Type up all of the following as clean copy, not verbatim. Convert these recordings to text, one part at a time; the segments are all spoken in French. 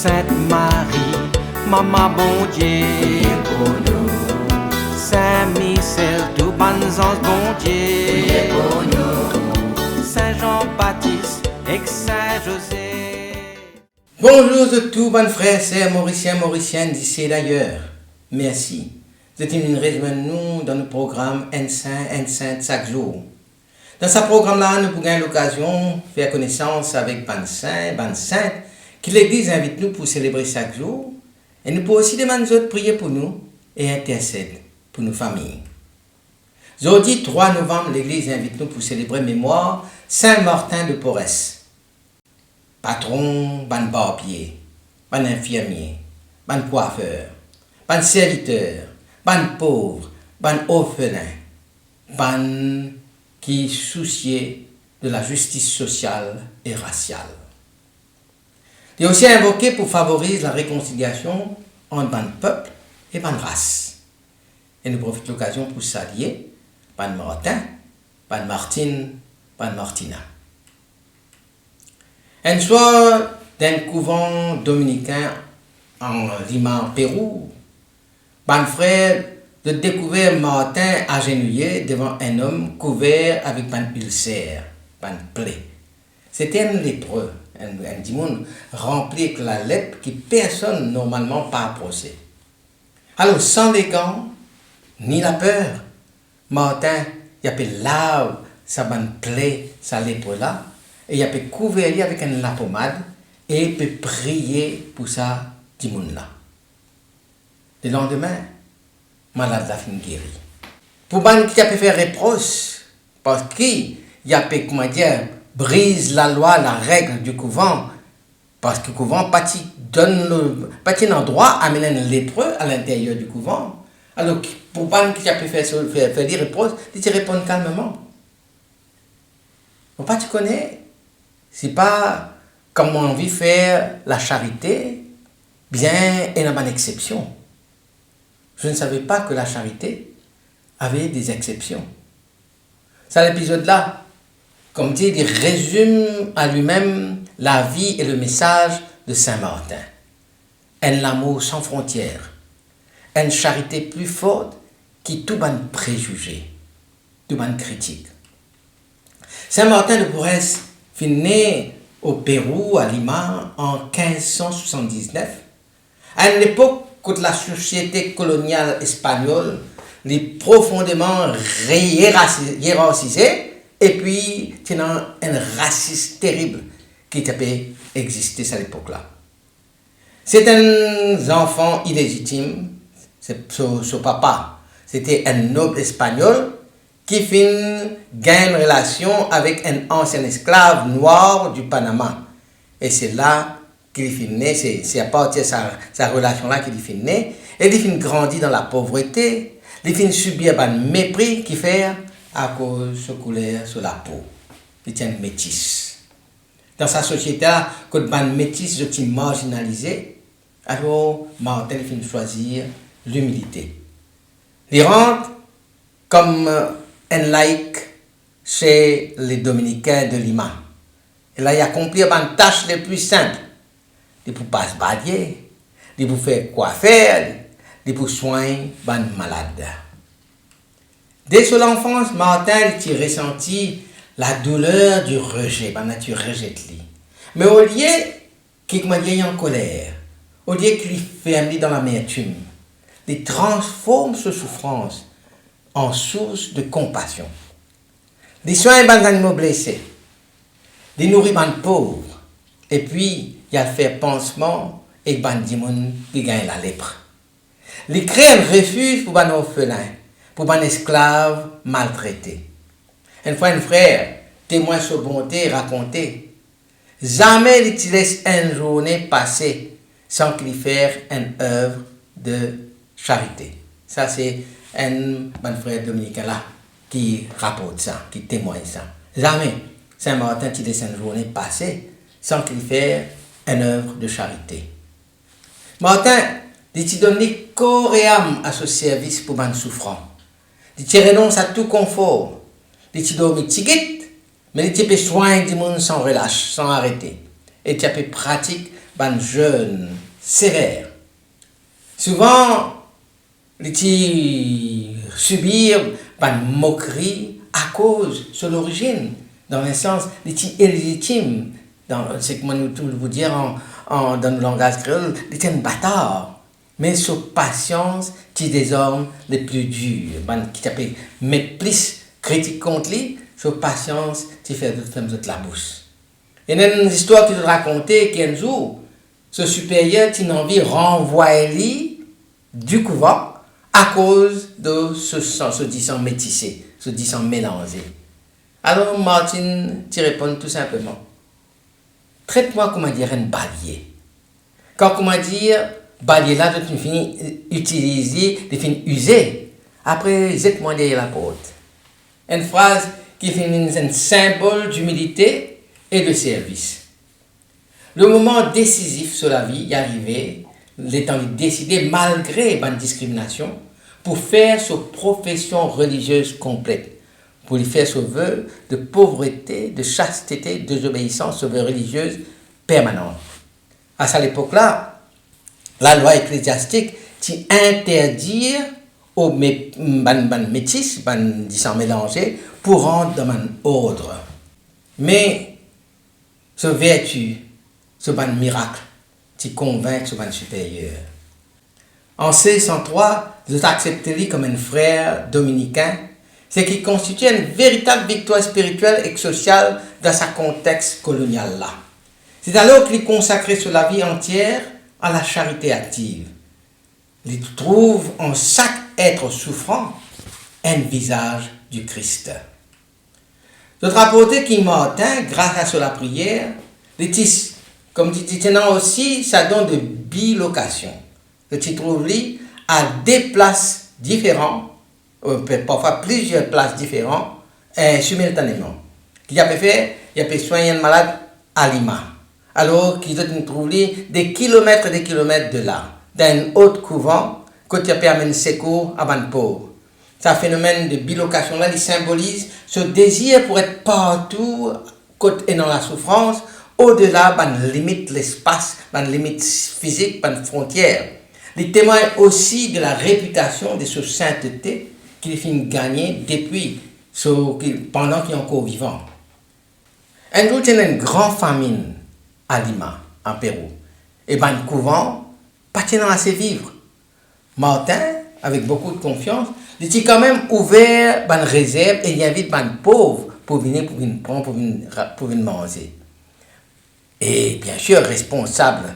Sainte Marie, Maman bon Dieu, pour nous. Saint Michel, tout bon ange bon Dieu, pour nous. Saint Jean-Baptiste et Saint José. Bonjour de tous, bonnes frères, sœurs, mauriciens, mauriciennes d'ici et d'ailleurs. Merci de nous rejoindre nous dans le programme Un Saint chaque jour. Dans ce programme-là, nous pouvons l'occasion de faire connaissance avec ban saint, que l'Église invite nous pour célébrer chaque jour. Et nous pouvons aussi demander aux autres prier pour nous et intercéder pour nos familles. Jeudi 3 novembre, l'Église invite nous pour célébrer mémoire Saint Martin de Porres. Patron, ban barbier, ban infirmier, ban coiffeur, ban serviteur, ban pauvre, ban orphelin, ban qui souciait de la justice sociale et raciale. Il est aussi invoqué pour favoriser la réconciliation entre ban peuple et ban race. Et nous profitons de l'occasion pour saluer ban Martin, ban Martine, ban Martina. Un soir, d'un couvent dominicain en Lima, Pérou, ban frère de découvrir Martin agenouillé devant un homme couvert avec ban ulcère, ban plaie. C'était un lépreux, un démon rempli avec la lèpre qui personne normalement pas approché. Alors, sans les gants, ni la peur, Martin, il a pu laver sa ban plaie, sa lèpre là, et il a pu couvrir avec la pommade et il peut prier pour ça démon là. Le lendemain, malade la fin guéri. Pour ban qui a pu faire reproche, parce qu'il y a pu, comment dire, brise la loi, la règle du couvent, parce que le couvent donne un endroit à amener un lépreux à l'intérieur du couvent. Alors, pour ban qui a pu faire des reproches, il te répond calmement. Bon, pas tu connais, c'est pas comme on veut faire la charité, bien, il y a une exception. Je ne savais pas que la charité avait des exceptions. Ça, l'épisode-là, comme dit, il résume à lui-même la vie et le message de Saint Martin. Un amour sans frontières, une charité plus forte qui tout ban préjugé, tout ban critique. Saint Martin de Porres fut né au Pérou, à Lima, en 1579, à une époque où la société coloniale espagnole est profondément hiérarchisée et puis il y a un racisme terrible qui a existé à l'époque-là. C'est un enfant illégitime, son papa, c'était un noble espagnol qui finit gagner une relation avec un ancien esclave noir du Panama. Et c'est là qu'il finit né, c'est à partir de sa relation-là qu'il finit né. Et il finit grandir dans la pauvreté, il finit subir un mépris qui fait à cause de couleur sur la peau. Il est un métis. Dans sa société, quand un métis est marginalisé, alors Martin finit choisir l'humilité. Il rentre comme un laïc chez les dominicains de Lima. Et là, il accomplit une tâche les plus simples. Il peut pas se balayer, il peut faire quoi faire, il peut soigner les malades. Dès son enfance, Martin a ressenti la douleur du rejet, la nature rejette lui. Mais au lieu qu'il soit en colère, au lieu qu'il ferme dans l'amertume, il transforme sa souffrance en source de compassion. Il soigne les animaux blessés, il nourrit les pauvres, et puis il a fait pansement et les gens qui gagnent la lèpre. Il crée un refuge pour les orphelins, pour les esclaves maltraités. Une fois, un frère, témoin de sa bonté, raconté, jamais il te laisse une journée passer sans qu'il fasse une œuvre de charité. Ça, c'est un bon frère dominicain là qui rapporte ça, qui témoigne ça. Jamais Saint Martin te laisse une journée passer sans qu'il fasse une œuvre de charité. Martin, il te donne corps et âme à ce service pour les souffrants. Il te renonce à tout confort. Il te donne tigit, mais il te peut soigner du monde sans relâche, sans arrêter. Et tu peux pratiquer ban jeune sévère. Souvent, ils subir ban moquerie à cause de l'origine, dans un sens, ils étaient illégitimes, c'est que moi nous vous dire dans le langage créole, ils étaient bâtards. Mais sous patience, qui des hommes les plus durs, qui t'appelle mettre plus critique contre lui, sous patience, qui fait d'autres femmes de la bouche. Et il y a une histoire qui te racontait qu'un jour, ce supérieur qui n'a envie de renvoyer lui du couvent à cause de ce disant métissé, ce disant mélangé. Alors Martine, tu réponds tout simplement, traite-moi comment dire un balier. Quand comment dire, balier là, tu finis utiliser, tu finis user. Après, jette-moi derrière la porte. Une phrase qui finit un symbole d'humilité et de service. Le moment décisif sur la vie est arrivé, l'étant décidé malgré une discrimination, pour faire sa profession religieuse complète, pour lui faire ce vœu de pauvreté, de chasteté, de désobéissance, ce vœu religieuse permanent. À cette époque-là, la loi ecclésiastique qui interdit aux métis, disant mélangés, pour rendre dans un ordre. Mais ce vertu, ce miracle, qui convainc ce supérieur. En 1603, je accepté lui comme un frère dominicain, ce qui constitue une véritable victoire spirituelle et sociale dans ce contexte colonial-là. C'est alors qu'il consacrait sur la vie entière à la charité active. Il trouve en chaque être souffrant un visage du Christ. Notre rapporté qui Martin, grâce à la prière, comme dit tenant aussi, ça donne de bilocation. Que tu trouves lui à des places différentes, parfois plusieurs places différentes, simultanément. Qu'il a fait, il a pu soigner un malade à Lima. Alors qu'il trouve lui des kilomètres de là, d'un autre couvent, quand il a pu amener secours à un pauvre. Ce phénomène de bilocation là, il symbolise ce désir pour être partout, et dans la souffrance, au-delà de limite l'espace, de limite physique, de frontières. Il témoigne aussi de la réputation de sa sainteté qu'il finit gagner depuis, pendant qu'il est encore vivant. Un jour, il y a une grande famine à Lima, en Pérou. Et le couvent, pas tenant assez vivre. Martin, avec beaucoup de confiance, il a quand même ouvert une réserve et il invite les pauvres pour venir prendre, pour venir manger. Et bien sûr, responsable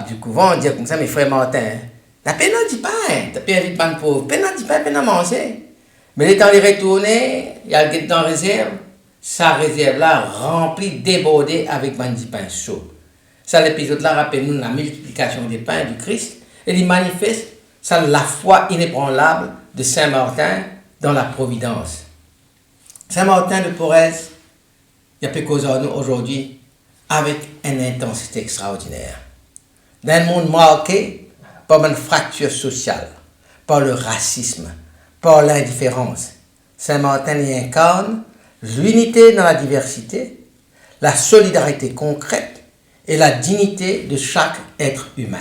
du couvent, dire comme ça, mes frères Martin, la peine n'a dit pas, t'as pas invité les pauvres, peine n'a dit pas, peine à manger. Mais l'étant les retourner, il y a le dans la réserve, sa réserve-là remplie, débordée avec du pain chaud. Ça, l'épisode-là rappelle-nous la multiplication des pains du Christ et il manifeste ça, la foi inébranlable de Saint Martin dans la providence. Saint Martin de Porres, il a pu causer nous aujourd'hui avec une intensité extraordinaire. Dans un monde marqué par une fracture sociale, par le racisme, par l'indifférence, Saint Martin y incarne l'unité dans la diversité, la solidarité concrète et la dignité de chaque être humain.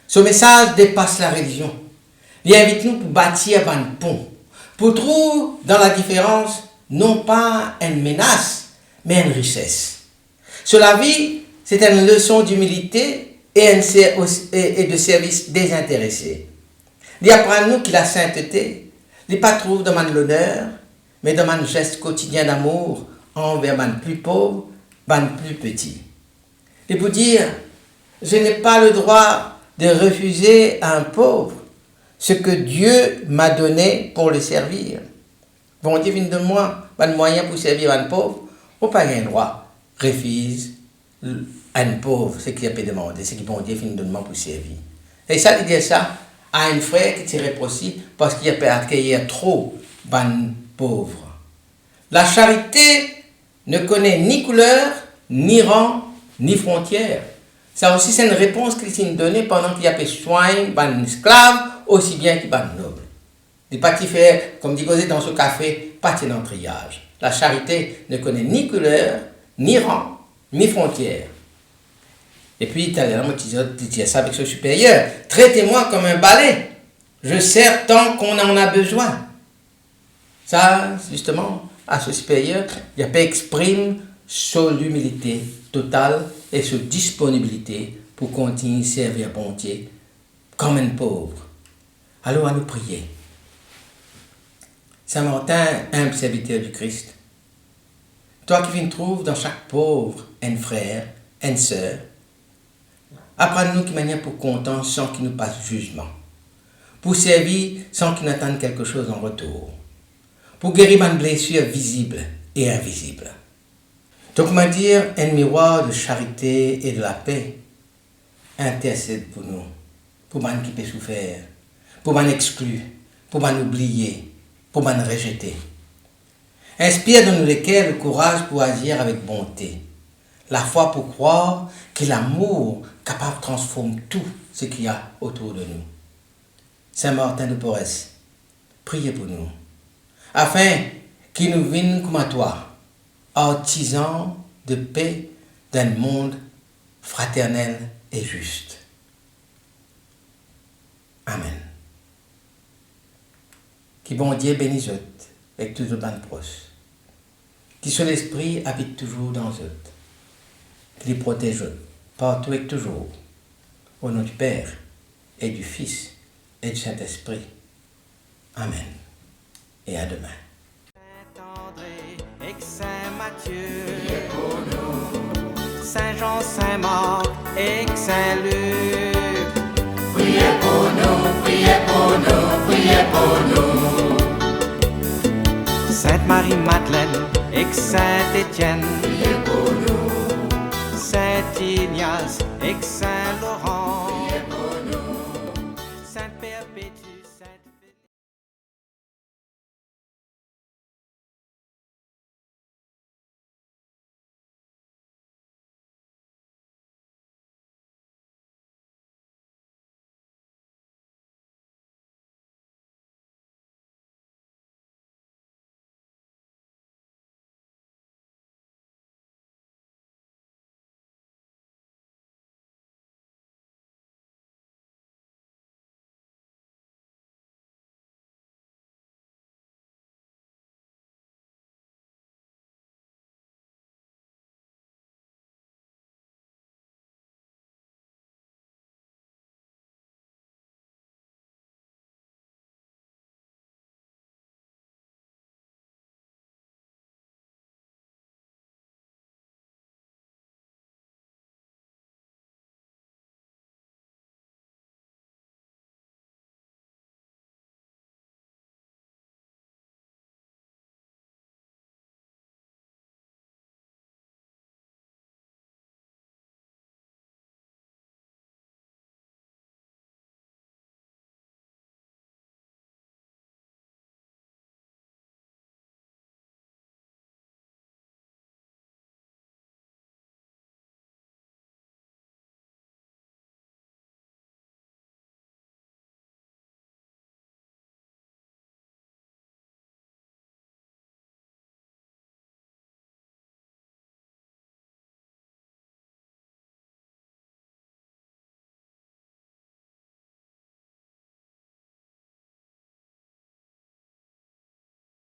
Ce message dépasse la religion. Il invite nous pour bâtir un pont, pour trouver dans la différence non pas une menace, mais une richesse. Sur la vie, c'est une leçon d'humilité et de service désintéressé. Il apprend nous que la sainteté n'est pas trouve dans l'honneur, mais dans un geste quotidien d'amour envers les plus pauvres, les plus petits. Et pour dire, je n'ai pas le droit de refuser à un pauvre ce que Dieu m'a donné pour le servir. Bon Dieu, vient de moi, un moyen pour servir un pauvre, ou pas un droit. Refuse à un pauvre ce qu'il a pu demander, ce que bon Dieu finit de moi pour servir. Et ça, il dit ça à un frère qui tirait aussi parce qu'il a pu accueillir trop de pauvres. La charité ne connaît ni couleur, ni rang, ni frontière. Ça aussi, c'est une réponse qu'il s'est donnée pendant qu'il a pu soigner un esclave aussi bien qu'il un noble. Il pas qui fait, comme dit Gosé dans ce café, pas dans le triage. La charité ne connaît ni couleur, ni rang, ni frontière. Et puis, Talleyrand dit ça avec son supérieur. Traitez-moi comme un balai. Je sers tant qu'on en a besoin. Ça, justement, à ce supérieur, il exprime son humilité totale et sa disponibilité pour continuer à servir bon Dieu comme un pauvre. Alors, à nous prier. Saint-Martin, humble serviteur du Christ, toi qui viens trouver dans chaque pauvre un frère, une sœur, apprends-nous qui manière pour content sans qu'il nous passe jugement, pour servir sans qu'il n'attende quelque chose en retour, pour guérir une blessure visible et invisible. Donc, m'a dire un miroir de charité et de la paix, intercède pour nous, pour man qui peut souffrir, pour man exclu, pour man oublier, pour man rejeter. Inspire de nous lesquels le courage pour agir avec bonté, la foi pour croire que l'amour capable de transformer tout ce qu'il y a autour de nous. Saint Martin de Porres, priez pour nous, afin qu'il nous vienne comme à toi, artisans de paix d'un monde fraternel et juste. Amen. Qui bon Dieu bénisse avec tous les bonnes proches. Qui son esprit habite toujours dans eux. Qui les protège partout et toujours. Au nom du Père et du Fils et du Saint-Esprit. Amen. Et à demain. Saint-André et Saint-Matthieu, priez pour nous. Saint-Jean, Saint-Marc et Saint-Luc, Priez pour nous, priez pour nous, priez pour nous. Sainte-Marie-Madeleine et Saint-Étienne, Priez pour nous, Saint-Ignace et Saint-Laurent,